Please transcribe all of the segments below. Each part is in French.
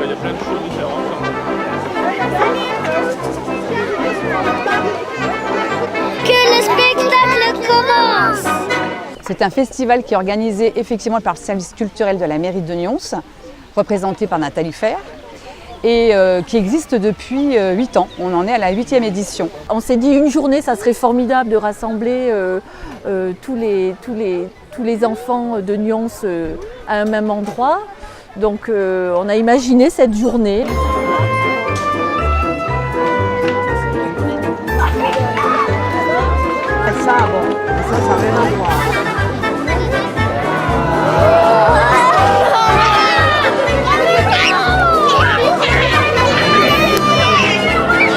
il y a plein de choses différentes. Que le spectacle commence! C'est un festival qui est organisé effectivement par le service culturel de la mairie de Nyons, représenté par Nathalie Fer, et qui existe depuis 8 ans. On en est à la 8e édition. On s'est dit une journée, ça serait formidable de rassembler tous les enfants de Nyons à un même endroit. Donc on a imaginé cette journée. Ça, bon, ça n'a rien à voir.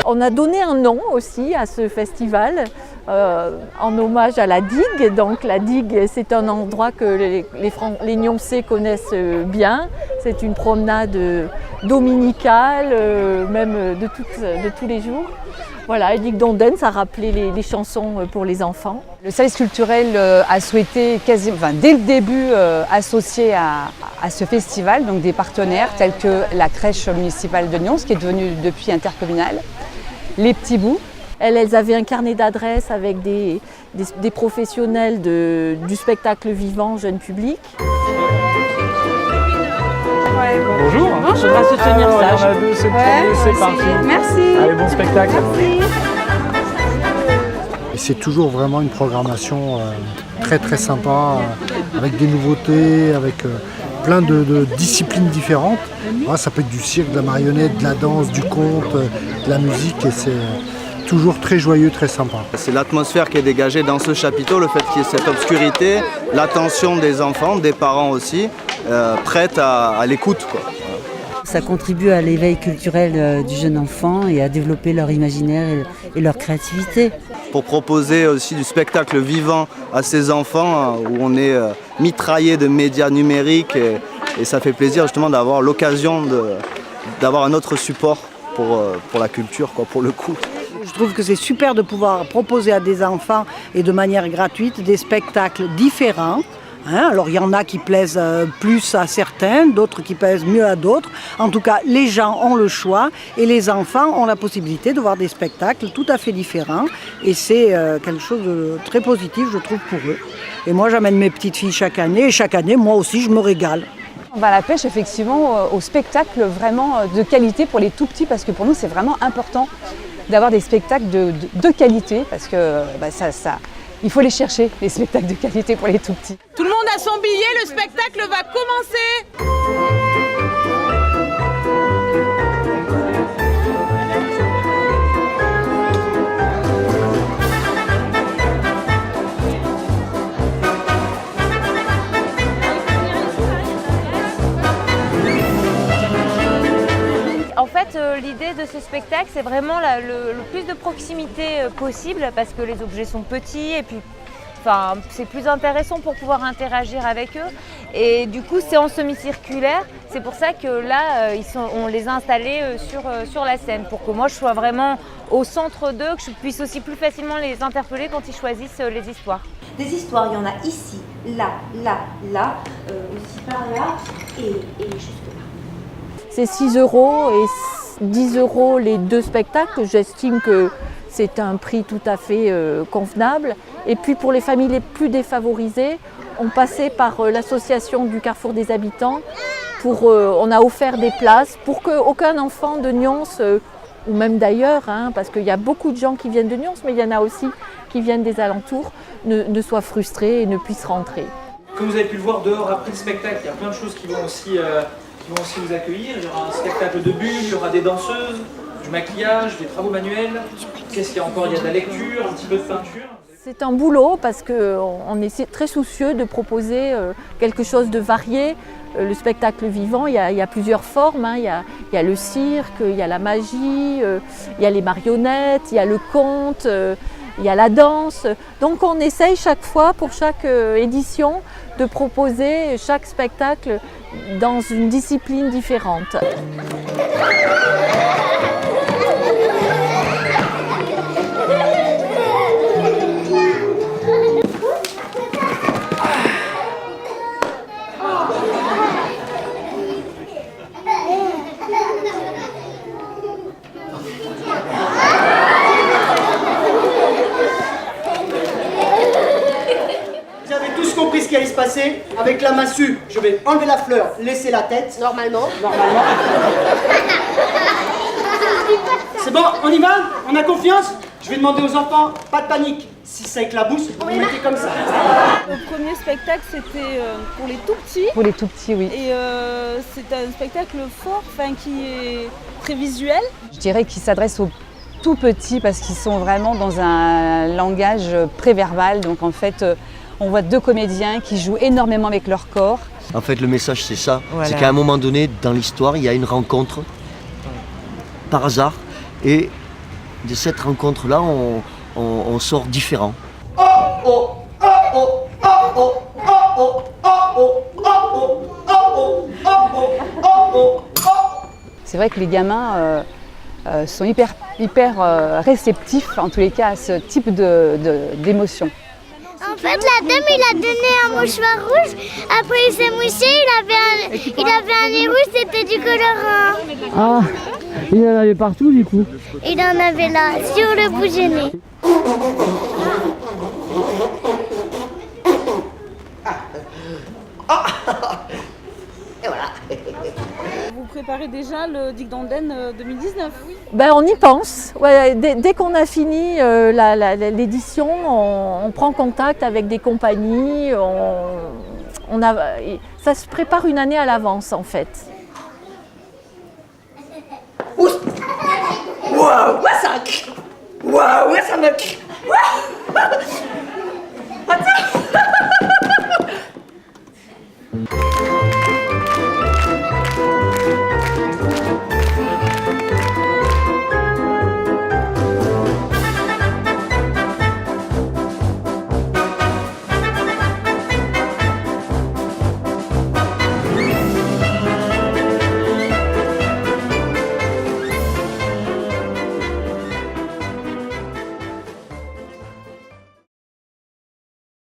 On a donné un nom aussi à ce festival en hommage à la digue. Donc la digue, c'est un endroit que les Nyonçais connaissent bien. C'est une promenade dominicale, même de tous les jours. Voilà, et Digue d'Ondaine, ça rappelait les chansons pour les enfants. Le service culturel a souhaité dès le début associer à ce festival donc des partenaires tels que la crèche municipale de Nyons, qui est devenue depuis intercommunale, les Petits Bouts. Elles avaient un carnet d'adresses avec des professionnels du spectacle vivant jeune public. Ouais, bonjour. On va se tenir sage. On a deux, c'est parti. Merci. Allez, bon spectacle. Merci. Et c'est toujours vraiment une programmation très très sympa, avec des nouveautés, avec plein de disciplines différentes. Ça peut être du cirque, de la marionnette, de la danse, du conte, de la musique, et c'est toujours très joyeux, très sympa. C'est l'atmosphère qui est dégagée dans ce chapiteau, le fait qu'il y ait cette obscurité, l'attention des enfants, des parents aussi, prêtes à l'écoute, quoi. Ça contribue à l'éveil culturel du jeune enfant et à développer leur imaginaire et leur créativité. Pour proposer aussi du spectacle vivant à ces enfants où on est mitraillé de médias numériques et ça fait plaisir justement d'avoir l'occasion d'avoir un autre support pour la culture, quoi, pour le coup. Je trouve que c'est super de pouvoir proposer à des enfants et de manière gratuite des spectacles différents. Alors il y en a qui plaisent plus à certains, d'autres qui plaisent mieux à d'autres. En tout cas, les gens ont le choix et les enfants ont la possibilité de voir des spectacles tout à fait différents. Et c'est quelque chose de très positif, je trouve, pour eux. Et moi, j'amène mes petites filles chaque année et chaque année, moi aussi, je me régale. On va à la pêche effectivement au spectacle vraiment de qualité pour les tout petits, parce que pour nous c'est vraiment important d'avoir des spectacles de qualité, parce que il faut les chercher, les spectacles de qualité pour les tout petits. Tout le monde a son billet, le spectacle va commencer. En fait, l'idée de ce spectacle, c'est vraiment le plus de proximité possible, parce que les objets sont petits et puis c'est plus intéressant pour pouvoir interagir avec eux. Et du coup, c'est en semi-circulaire. C'est pour ça que là, on les a installés sur la scène, pour que moi, je sois vraiment au centre d'eux, que je puisse aussi plus facilement les interpeller quand ils choisissent les histoires. Des histoires, il y en a ici, là, aussi par là et juste là. C'est 6 € et 10 € les 2 spectacles. J'estime que c'est un prix tout à fait convenable. Et puis pour les familles les plus défavorisées, on passait par l'association du Carrefour des Habitants. On a offert des places pour qu'aucun enfant de Nyons, ou même d'ailleurs, parce qu'il y a beaucoup de gens qui viennent de Nyons, mais il y en a aussi qui viennent des alentours, ne soient frustrés et ne puissent rentrer. Comme vous avez pu le voir dehors après le spectacle, il y a plein de choses qui vont aussi vous accueillir. Il y aura un spectacle de bulles, il y aura des danseuses, du maquillage, des travaux manuels. Qu'est-ce qu'il y a encore? Il y a de la lecture, un petit peu de peinture. C'est un boulot parce qu'on est très soucieux de proposer quelque chose de varié. Le spectacle vivant, il y a plusieurs formes. Il y a le cirque, il y a la magie, il y a les marionnettes, il y a le conte, il y a la danse. Donc on essaye chaque fois, pour chaque édition, de proposer chaque spectacle dans une discipline différente. passer avec la massue. Je vais enlever la fleur, laisser la tête. Normalement. Normalement. C'est bon, on y va? On a confiance? Je vais demander aux enfants, pas de panique. Si ça éclabousse, vous mettez comme ça. Le premier spectacle, c'était pour les tout petits. Pour les tout petits, oui. Et c'est un spectacle fort, qui est très visuel. Je dirais qu'il s'adresse aux tout petits parce qu'ils sont vraiment dans un langage préverbal. Donc en fait, on voit 2 comédiens qui jouent énormément avec leur corps. En fait, le message, c'est ça. Voilà. C'est qu'à un moment donné, dans l'histoire, il y a une rencontre, par hasard, et de cette rencontre-là, on sort différent. C'est vrai que les gamins sont hyper réceptifs, en tous les cas, à ce type d'émotion. En fait, la dame, il a donné un mouchoir rouge. Après, il s'est mouché. Il avait un nez rouge, c'était du colorant. Ah, il en avait partout du coup. Il en avait là, sur le bout du nez. Et voilà. Vous préparez déjà le Dick Danden 2019? Ben, on y pense. Ouais, dès qu'on a fini l'édition, on prend contact avec des compagnies. Ça se prépare une année à l'avance en fait. Waouh, ça me...